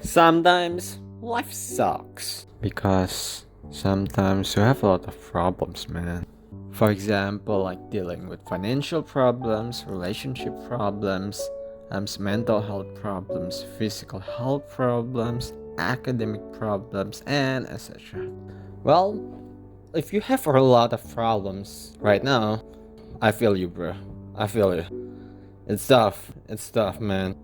Sometimes life sucks because sometimes you have a lot of problems, man. For example, like dealing with financial problems, relationship problems, mental health problems, physical health problems, academic problems, and etc. Well, if you have a lot of problems right now, I feel you, bro. I feel you. It's tough. It's tough, man.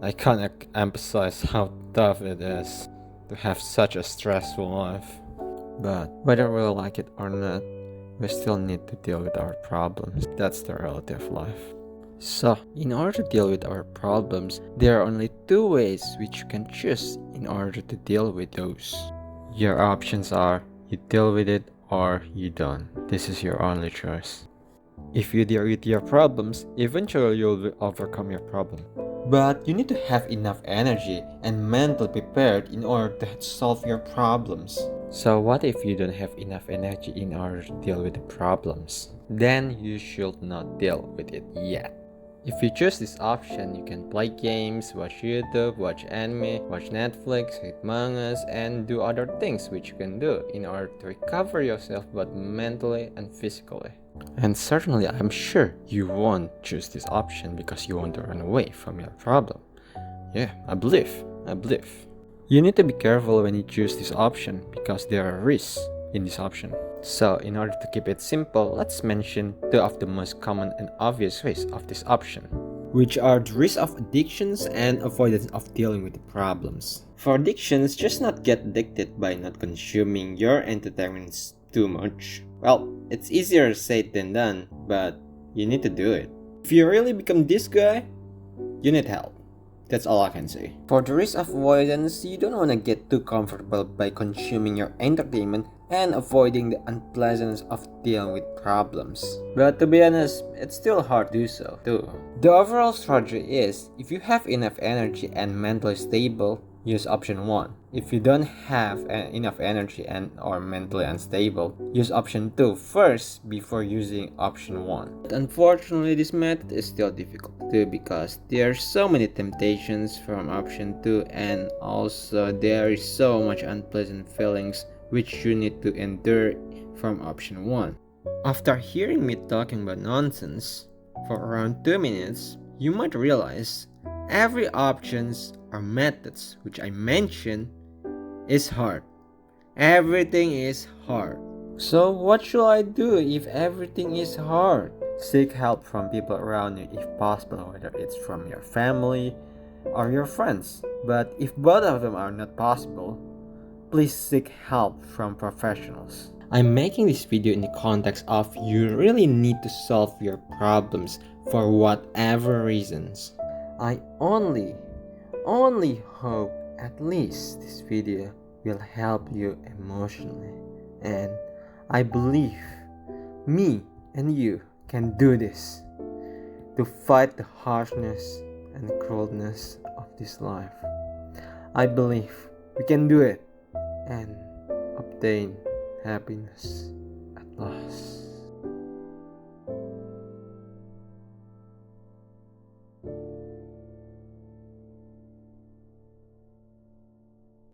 I can't emphasize how tough it is to have such a stressful life. But whether we like it or not, we still need to deal with our problems. That's the reality of life. So, in order to deal with our problems, there are only two ways which you can choose in order to deal with those. Your options are you deal with it or you don't. This is your only choice. If you deal with your problems, eventually you'll overcome your problem. But you need to have enough energy and mentally prepared in order to solve your problems. So what if you don't have enough energy in order to deal with the problems? Then you should not deal with it yet. If you choose this option, you can play games, watch YouTube, watch anime, watch Netflix, read mangas, and do other things which you can do in order to recover yourself both mentally and physically. And certainly, I'm sure you won't choose this option because you want to run away from your problem. Yeah, I believe. You need to be careful when you choose this option because there are risks in this option. So, in order to keep it simple, let's mention two of the most common and obvious risks of this option, which are the risk of addictions and avoidance of dealing with the problems. For addictions, just not get addicted by not consuming your entertainments too much. Well, it's easier said than done, but you need to do it. If you really become this guy, you need help. That's all I can say. For the risk of avoidance, you don't want to get too comfortable by consuming your entertainment and avoiding the unpleasantness of dealing with problems. But to be honest, it's still hard to do so too. The overall strategy is, if you have enough energy and mentally stable, use option 1. If you don't have enough energy and or mentally unstable, use option 2 first before using option 1. But unfortunately, this method is still difficult to do because there are so many temptations from option 2 and also there is so much unpleasant feelings which you need to endure from option 1. After hearing me talking about nonsense for around 2 minutes, you might realize every options or methods which I mentioned is hard. Everything is hard. So what should I do if everything is hard? Seek help from people around you if possible, whether it's from your family or your friends. But if both of them are not possible, please seek help from professionals. I'm making this video in the context of you really need to solve your problems for whatever reasons. I only hope at least this video will help you emotionally, and I believe me and you can do this to fight the harshness and the cruelness of this life. I believe we can do it and obtain happiness at last.